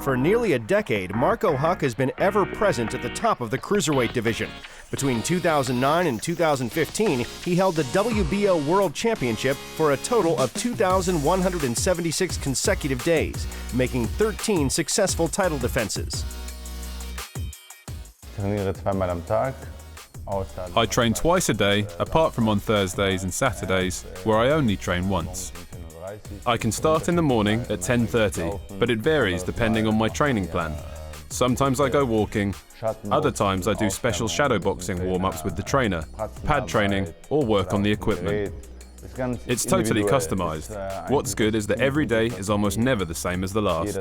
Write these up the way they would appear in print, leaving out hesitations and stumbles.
For nearly a decade, Marco Huck has been ever present at the top of the cruiserweight division. Between 2009 and 2015, he held the WBO World Championship for a total of 2,176 consecutive days, making 13 successful title defenses. I train twice a day, apart from on Thursdays and Saturdays, where I only train once. I can start in the morning at 10:30, but it varies depending on my training plan. Sometimes I go walking, other times I do special shadow boxing warm-ups with the trainer, pad training, or work on the equipment. It's totally customized. What's good is that every day is almost never the same as the last.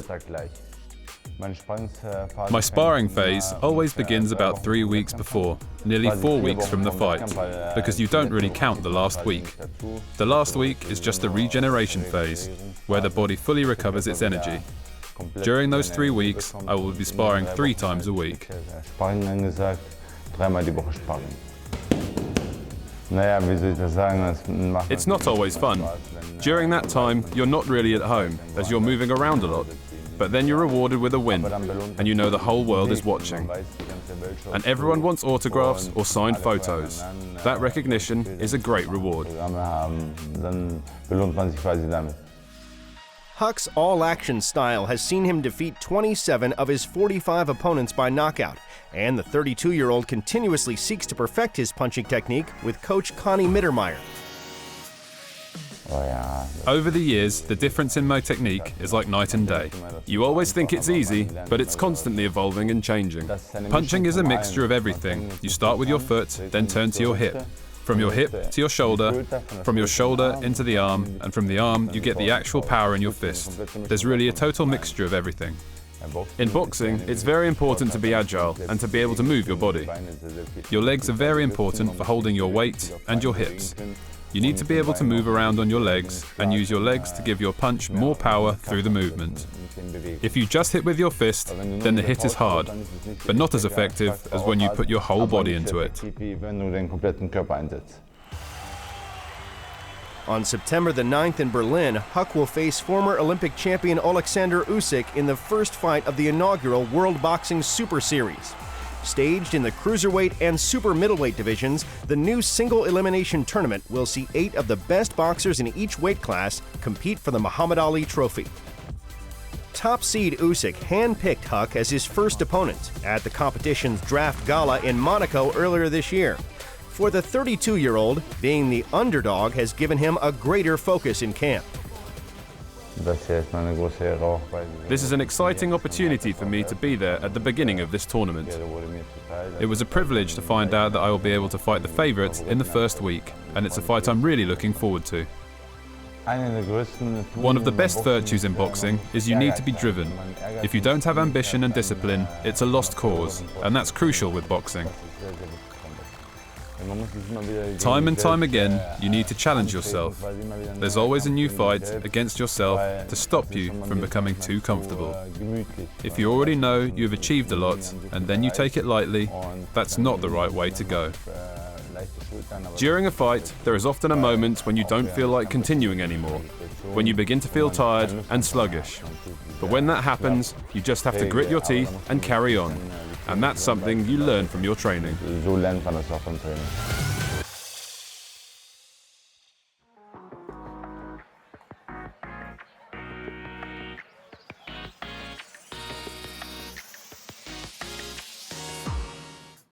My sparring phase always begins about 3 weeks before, nearly 4 weeks from the fight, because you don't really count the last week. The last week is just the regeneration phase, where the body fully recovers its energy. During those 3 weeks, I will be sparring 3 times a week. It's not always fun. During that time, you're not really at home, as you're moving around a lot. But then you're rewarded with a win, and you know the whole world is watching. And everyone wants autographs or signed photos. That recognition is a great reward. Huck's all-action style has seen him defeat 27 of his 45 opponents by knockout, and the 32-year-old continuously seeks to perfect his punching technique with coach Connie Mittermeier. Over the years, the difference in my technique is like night and day. You always think it's easy, but it's constantly evolving and changing. Punching is a mixture of everything. You start with your foot, then turn to your hip. From your hip to your shoulder, from your shoulder into the arm, and from the arm you get the actual power in your fist. There's really a total mixture of everything. In boxing, it's very important to be agile and to be able to move your body. Your legs are very important for holding your weight and your hips. You need to be able to move around on your legs and use your legs to give your punch more power through the movement. If you just hit with your fist, then the hit is hard, but not as effective as when you put your whole body into it. On September the 9th in Berlin, Huck will face former Olympic champion Oleksandr Usyk in the first fight of the inaugural World Boxing Super Series. Staged in the cruiserweight and super middleweight divisions, the new single-elimination tournament will see 8 of the best boxers in each weight class compete for the Muhammad Ali Trophy. Top seed Usyk handpicked Huck as his first opponent at the competition's draft gala in Monaco earlier this year. For the 32-year-old, being the underdog has given him a greater focus in camp. This is an exciting opportunity for me to be there at the beginning of this tournament. It was a privilege to find out that I will be able to fight the favourite in the first week, and it's a fight I'm really looking forward to. One of the best virtues in boxing is you need to be driven. If you don't have ambition and discipline, it's a lost cause, and that's crucial with boxing. Time and time again, you need to challenge yourself. There's always a new fight against yourself to stop you from becoming too comfortable. If you already know you've achieved a lot and then you take it lightly, that's not the right way to go. During a fight, there is often a moment when you don't feel like continuing anymore, when you begin to feel tired and sluggish. But when that happens, you just have to grit your teeth and carry on. And that's something you learn from your training.